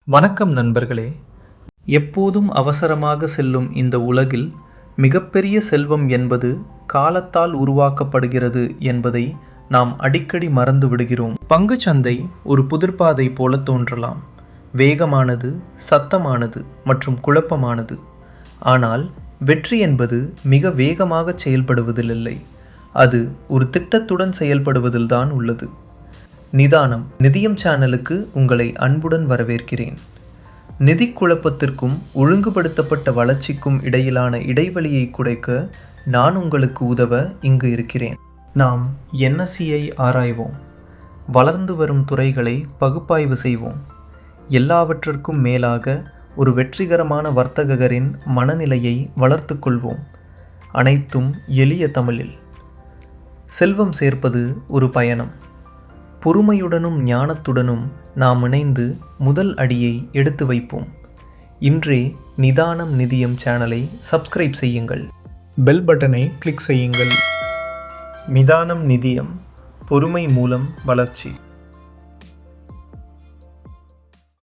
வணக்கம் நண்பர்களே. எப்போதும் அவசரமாக செல்லும் இந்த உலகில் மிகப்பெரிய செல்வம் என்பது காலத்தால் உருவாக்கப்படுகிறது என்பதை நாம் அடிக்கடி மறந்து விடுகிறோம். பங்குச்சந்தை ஒரு புதிர்பாதை போல தோன்றலாம். வேகமானது, சத்தமானது மற்றும் குழப்பமானது. ஆனால் வெற்றி என்பது மிக வேகமாக செயல்படுவதில்லை. அது ஒரு திட்டத்துடன் செயல்படுவதில்தான் உள்ளது. நிதானம் நிதியம் சேனலுக்கு உங்களை அன்புடன் வரவேற்கிறேன். நிதி குழப்பத்திற்கும் ஒழுங்குபடுத்தப்பட்ட வளர்ச்சிக்கும் இடையிலான இடைவெளியை குறைக்க நான் உங்களுக்கு உதவ இங்கு இருக்கிறேன். நாம் NSE-ஐ ஆராய்வோம். வளர்ந்து வரும் துறைகளை பகுப்பாய்வு செய்வோம். எல்லாவற்றிற்கும் மேலாக ஒரு வெற்றிகரமான வர்த்தகரின் மனநிலையை வளர்த்து கொள்வோம். அனைத்தும் எளிய தமிழில். செல்வம் சேர்ப்பது ஒரு பயணம். பொறுமையுடனும் ஞானத்துடனும் நாம் இணைந்து முதல் அடியை எடுத்து வைப்போம். இன்றே நிதானம் நிதியம் சேனலை சப்ஸ்கிரைப் செய்யுங்கள். பெல் பட்டனை கிளிக் செய்யுங்கள். நிதானம் நிதியம், பொறுமை மூலம் வளர்ச்சி.